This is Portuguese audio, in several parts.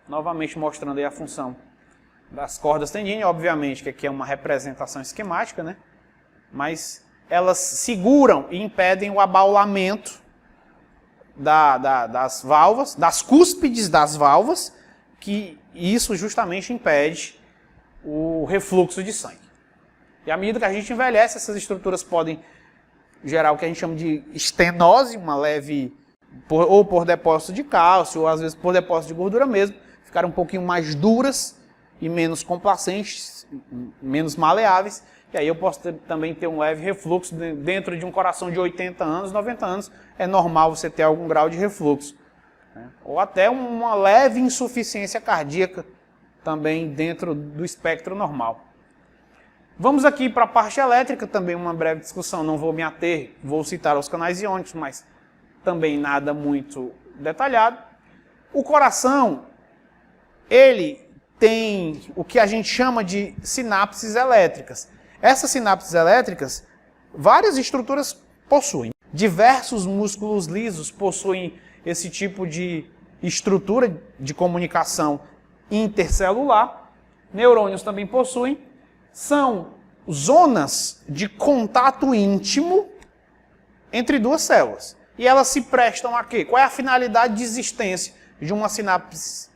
novamente mostrando aí a função das cordas tendíneas, obviamente que aqui é uma representação esquemática, né? Mas elas seguram e impedem o abaulamento das válvulas, das cúspides das válvulas, que isso justamente impede o refluxo de sangue. E à medida que a gente envelhece, essas estruturas podem gerar o que a gente chama de estenose, uma leve, ou por depósito de cálcio, ou às vezes por depósito de gordura mesmo, ficarem um pouquinho mais duras e menos complacentes, menos maleáveis, e aí eu posso também ter um leve refluxo dentro de um coração de 80 anos, 90 anos, é normal você ter algum grau de refluxo. Né? Ou até uma leve insuficiência cardíaca também dentro do espectro normal. Vamos aqui para a parte elétrica, também uma breve discussão, não vou me ater, vou citar os canais iônicos, mas também nada muito detalhado. O coração, ele tem o que a gente chama de sinapses elétricas. Essas sinapses elétricas, várias estruturas possuem. Diversos músculos lisos possuem esse tipo de estrutura de comunicação intercelular. Neurônios também possuem. São zonas de contato íntimo entre duas células. E elas se prestam a quê? Qual é a finalidade de existência de uma sinapse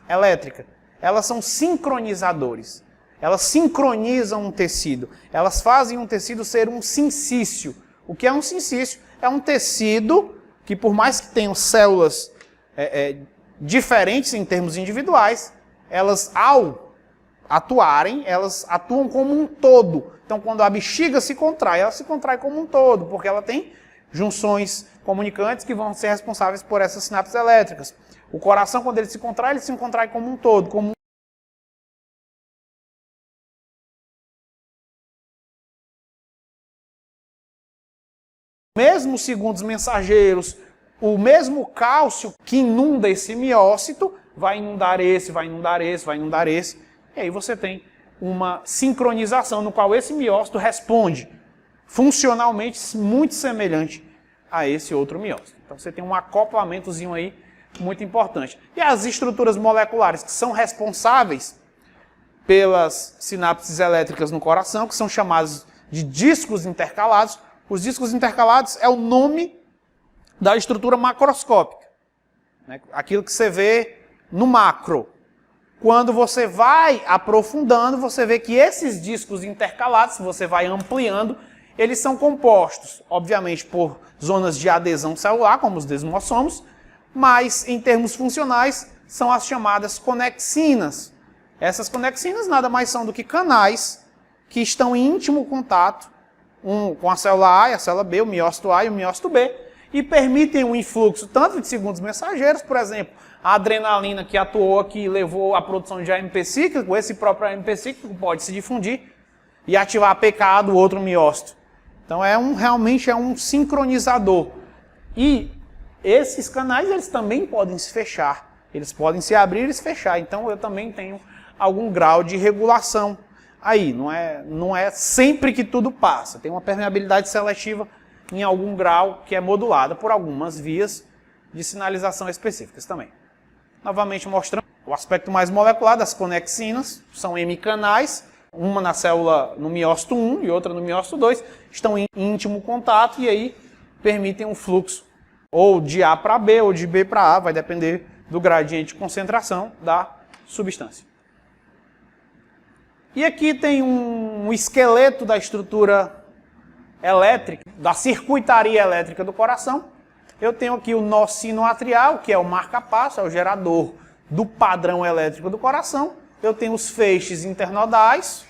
elétrica? Elas são sincronizadores. Elas sincronizam um tecido. Elas fazem um tecido ser um sincício. O que é um sincício? É um tecido que, por mais que tenham células diferentes em termos individuais, elas, ao atuarem, elas atuam como um todo. Então, quando a bexiga se contrai, ela se contrai como um todo, porque ela tem junções comunicantes que vão ser responsáveis por essas sinapses elétricas. O coração, quando ele se contrai como um todo, como mesmo segundos mensageiros, o mesmo cálcio que inunda esse miócito, vai inundar esse, vai inundar esse, vai inundar esse. E aí você tem uma sincronização no qual esse miócito responde funcionalmente muito semelhante a esse outro miócito. Então você tem um acoplamentozinho aí muito importante. E as estruturas moleculares que são responsáveis pelas sinapses elétricas no coração, que são chamadas de discos intercalados. Os discos intercalados é o nome da estrutura macroscópica, né? Aquilo que você vê no macro. Quando você vai aprofundando, você vê que esses discos intercalados, você vai ampliando, eles são compostos, obviamente, por zonas de adesão celular, como os desmossomos, mas, em termos funcionais, são as chamadas conexinas. Essas conexinas nada mais são do que canais que estão em íntimo contato com a célula A e a célula B, o miócito A e o miócito B, e permitem um influxo tanto de segundos mensageiros, por exemplo, a adrenalina que atuou aqui levou à produção de AMP cíclico, esse próprio AMP cíclico pode se difundir e ativar a PKA do outro miócito. Então realmente é um sincronizador. E esses canais eles também podem se fechar, eles podem se abrir e se fechar, então eu também tenho algum grau de regulação. Aí, não é sempre que tudo passa. Tem uma permeabilidade seletiva em algum grau que é modulada por algumas vias de sinalização específicas também. Novamente mostrando o aspecto mais molecular das conexinas. São hemicanais, uma na célula no miócito 1 e outra no miócito 2. Estão em íntimo contato e aí permitem um fluxo ou de A para B ou de B para A. Vai depender do gradiente de concentração da substância. E aqui tem um esqueleto da estrutura elétrica, da circuitaria elétrica do coração. Eu tenho aqui o nó sinoatrial, que é o marca-passo, é o gerador do padrão elétrico do coração. Eu tenho os feixes internodais,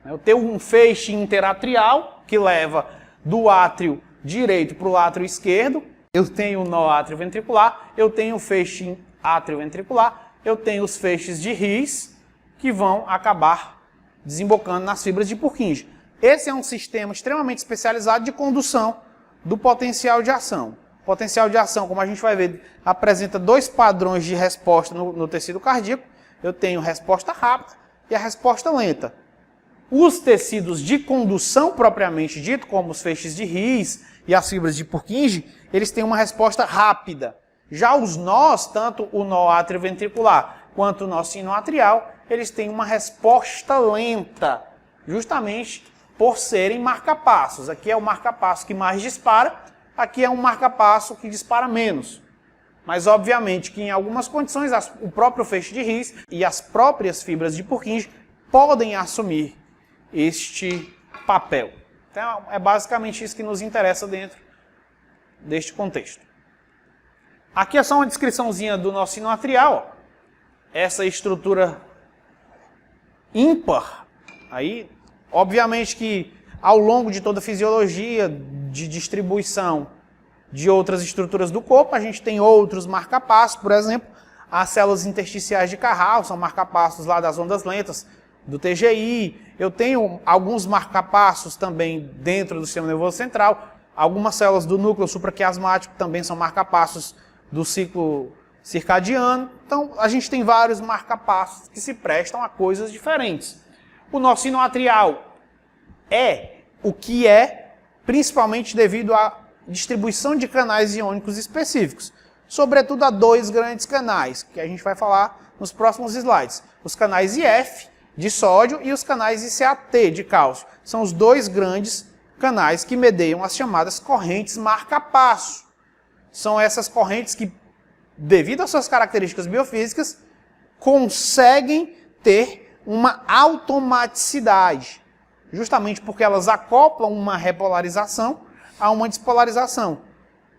eu tenho um feixe interatrial, que leva do átrio direito para o átrio esquerdo. Eu tenho o nó átrio-ventricular, eu tenho o feixe átrio-ventricular, eu tenho os feixes de His, que vão acabar desembocando nas fibras de Purkinje. Esse é um sistema extremamente especializado de condução do potencial de ação. O potencial de ação, como a gente vai ver, apresenta dois padrões de resposta no tecido cardíaco. Eu tenho resposta rápida e a resposta lenta. Os tecidos de condução propriamente dito, como os feixes de His e as fibras de Purkinje, eles têm uma resposta rápida. Já os nós, tanto o nó átrio-ventricular quanto o nó sinoatrial, eles têm uma resposta lenta, justamente por serem marca-passos. Aqui é o marca-passo que mais dispara, aqui é um marca-passo que dispara menos. Mas, obviamente, que em algumas condições, o próprio feixe de His e as próprias fibras de Purkinje podem assumir este papel. Então, é basicamente isso que nos interessa dentro deste contexto. Aqui é só uma descriçãozinha do nó sinoatrial. Essa estrutura ímpar, aí, obviamente que ao longo de toda a fisiologia de distribuição de outras estruturas do corpo, a gente tem outros marca-passos, por exemplo, as células intersticiais de Carral, são marca-passos lá das ondas lentas, do TGI. Eu tenho alguns marca-passos também dentro do sistema nervoso central, algumas células do núcleo supraquiasmático também são marca-passos do ciclo circadiano. Então, a gente tem vários marca-passos que se prestam a coisas diferentes. O nó sinoatrial é o que é, principalmente devido à distribuição de canais iônicos específicos, sobretudo a dois grandes canais, que a gente vai falar nos próximos slides. Os canais IF, de sódio, e os canais ICAT, de cálcio. São os dois grandes canais que medeiam as chamadas correntes marca-passo. São essas correntes que, devido às suas características biofísicas, conseguem ter uma automaticidade, justamente porque elas acoplam uma repolarização a uma despolarização.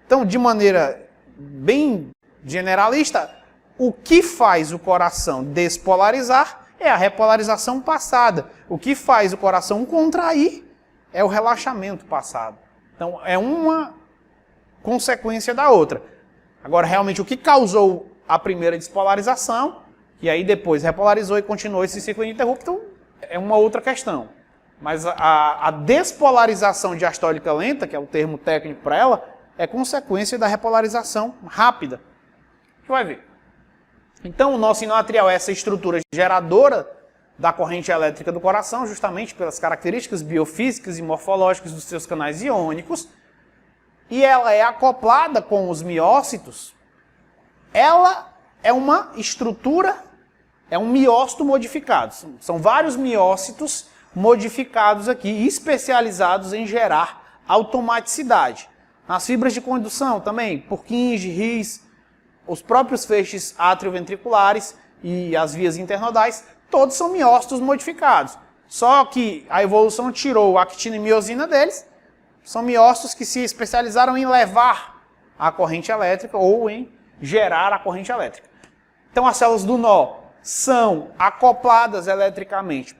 Então, de maneira bem generalista, o que faz o coração despolarizar é a repolarização passada. O que faz o coração contrair é o relaxamento passado. Então, é uma consequência da outra. Agora, realmente, o que causou a primeira despolarização, e aí depois repolarizou e continuou esse ciclo ininterrupto, é uma outra questão. Mas a despolarização diastólica lenta, que é o termo técnico para ela, é consequência da repolarização rápida. A gente vai ver. Então, o nó sinoatrial é essa estrutura geradora da corrente elétrica do coração, justamente pelas características biofísicas e morfológicas dos seus canais iônicos, e ela é acoplada com os miócitos. Ela é uma estrutura, é um miócito modificado. São vários miócitos modificados aqui, especializados em gerar automaticidade. Nas fibras de condução também, Purkinje, His, os próprios feixes atrioventriculares e as vias internodais, todos são miócitos modificados. Só que a evolução tirou a actina e miosina deles, são miócitos que se especializaram em levar a corrente elétrica ou em gerar a corrente elétrica. Então as células do nó são acopladas eletricamente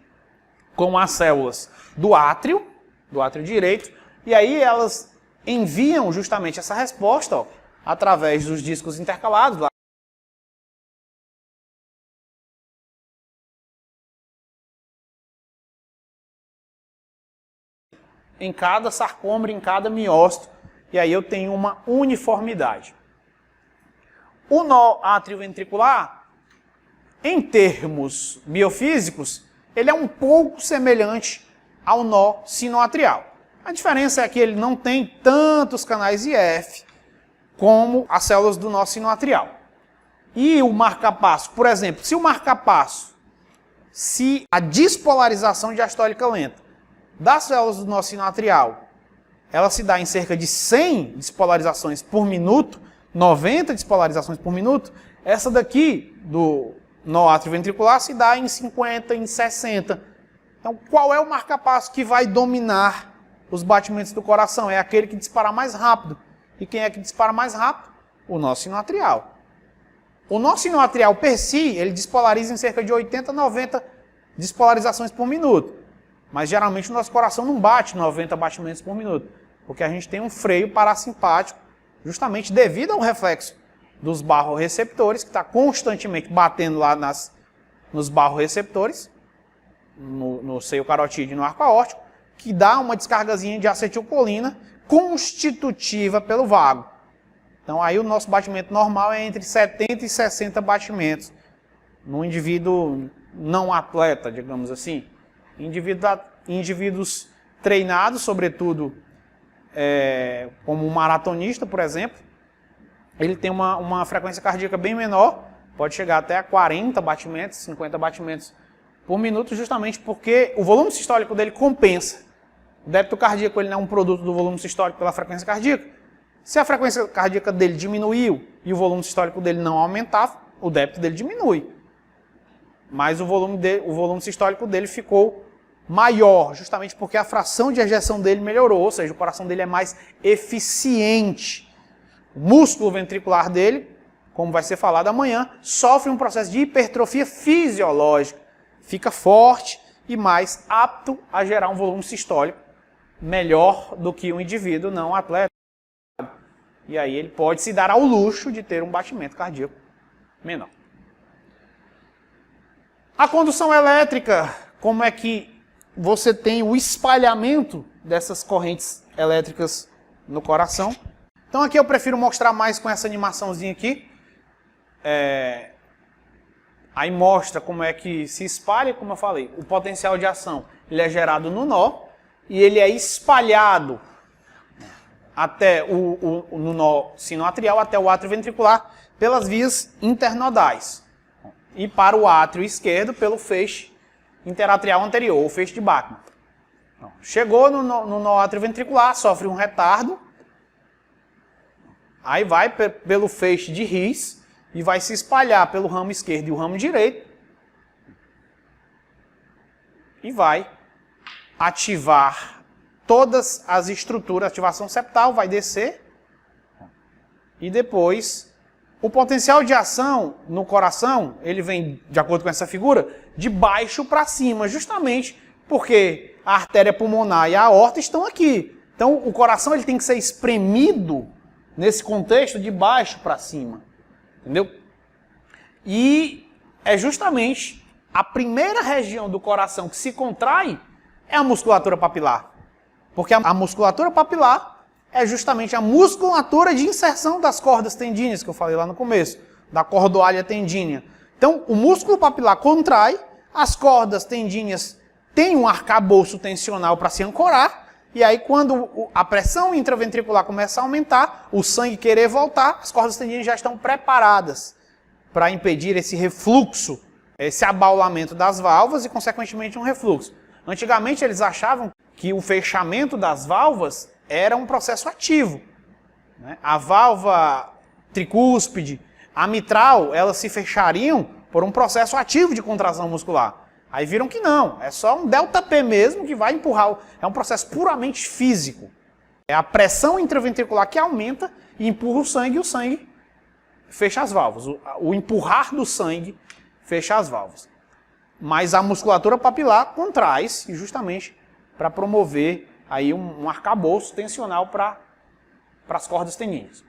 com as células do átrio direito, e aí elas enviam justamente essa resposta, ó, através dos discos intercalados, lá em cada sarcômero, em cada miócito, e aí eu tenho uma uniformidade. O nó atrioventricular, em termos biofísicos, ele é um pouco semelhante ao nó sinoatrial. A diferença é que ele não tem tantos canais IF como as células do nó sinoatrial. E o marca-passo, por exemplo, se a despolarização diastólica lenta das células do nó sinoatrial, ela se dá em cerca de 100 despolarizações por minuto, 90 despolarizações por minuto, essa daqui do nó atrioventricular se dá em 50, em 60. Então, qual é o marca-passo que vai dominar os batimentos do coração? É aquele que dispara mais rápido. E quem é que dispara mais rápido? O nó sinoatrial. O nó sinoatrial, per si, ele despolariza em cerca de 80, 90 despolarizações por minuto. Mas, geralmente, o nosso coração não bate 90 batimentos por minuto, porque a gente tem um freio parasimpático, justamente devido ao reflexo dos barroreceptores, que está constantemente batendo lá nos barroreceptores, no seio carotídeo e no arco aórtico, que dá uma descargazinha de acetilcolina constitutiva pelo vago. Então aí o nosso batimento normal é entre 70 e 60 batimentos no indivíduo não atleta, digamos assim. Indivíduos treinados, sobretudo como um maratonista, por exemplo, ele tem uma frequência cardíaca bem menor, pode chegar até a 40 batimentos, 50 batimentos por minuto, justamente porque o volume sistólico dele compensa. O débito cardíaco ele não é um produto do volume sistólico pela frequência cardíaca. Se a frequência cardíaca dele diminuiu e o volume sistólico dele não aumentava, o débito dele diminui. Mas o volume sistólico dele ficou maior, justamente porque a fração de ejeção dele melhorou, ou seja, o coração dele é mais eficiente. O músculo ventricular dele, como vai ser falado amanhã, sofre um processo de hipertrofia fisiológica. Fica forte e mais apto a gerar um volume sistólico melhor do que um indivíduo não atleta. E aí ele pode se dar ao luxo de ter um batimento cardíaco menor. A condução elétrica, como é que você tem o espalhamento dessas correntes elétricas no coração? Então aqui eu prefiro mostrar mais com essa animaçãozinha aqui. Aí mostra como é que se espalha, como eu falei. O potencial de ação ele é gerado no nó e ele é espalhado até no nó sinoatrial, até o átrio ventricular, pelas vias internodais. E para o átrio esquerdo, pelo feixe interatrial anterior, o feixe de Bachmann. Chegou no nó átrio ventricular, sofre um retardo, aí vai pelo feixe de His e vai se espalhar pelo ramo esquerdo e o ramo direito e vai ativar todas as estruturas, ativação septal, vai descer e depois o potencial de ação no coração, ele vem, de acordo com essa figura, de baixo para cima, justamente porque a artéria pulmonar e a aorta estão aqui. Então o coração ele tem que ser espremido nesse contexto de baixo para cima, entendeu? E é justamente a primeira região do coração que se contrai é a musculatura papilar. Porque a musculatura papilar é justamente a musculatura de inserção das cordas tendíneas, que eu falei lá no começo, da cordoalha tendínea. Então, o músculo papilar contrai, as cordas tendíneas têm um arcabouço tensional para se ancorar, e aí quando a pressão intraventricular começa a aumentar, o sangue querer voltar, as cordas tendíneas já estão preparadas para impedir esse refluxo, esse abaulamento das válvulas e, consequentemente, um refluxo. Antigamente, eles achavam que o fechamento das válvulas era um processo ativo. A válvula tricúspide, a mitral, elas se fechariam por um processo ativo de contração muscular. Aí viram que não, é só um ΔP mesmo que vai empurrar, é um processo puramente físico. É a pressão intraventricular que aumenta e empurra o sangue fecha as válvulas. O empurrar do sangue fecha as válvulas. Mas a musculatura papilar contrai-se justamente para promover aí um arcabouço tensional para as cordas tendíneas.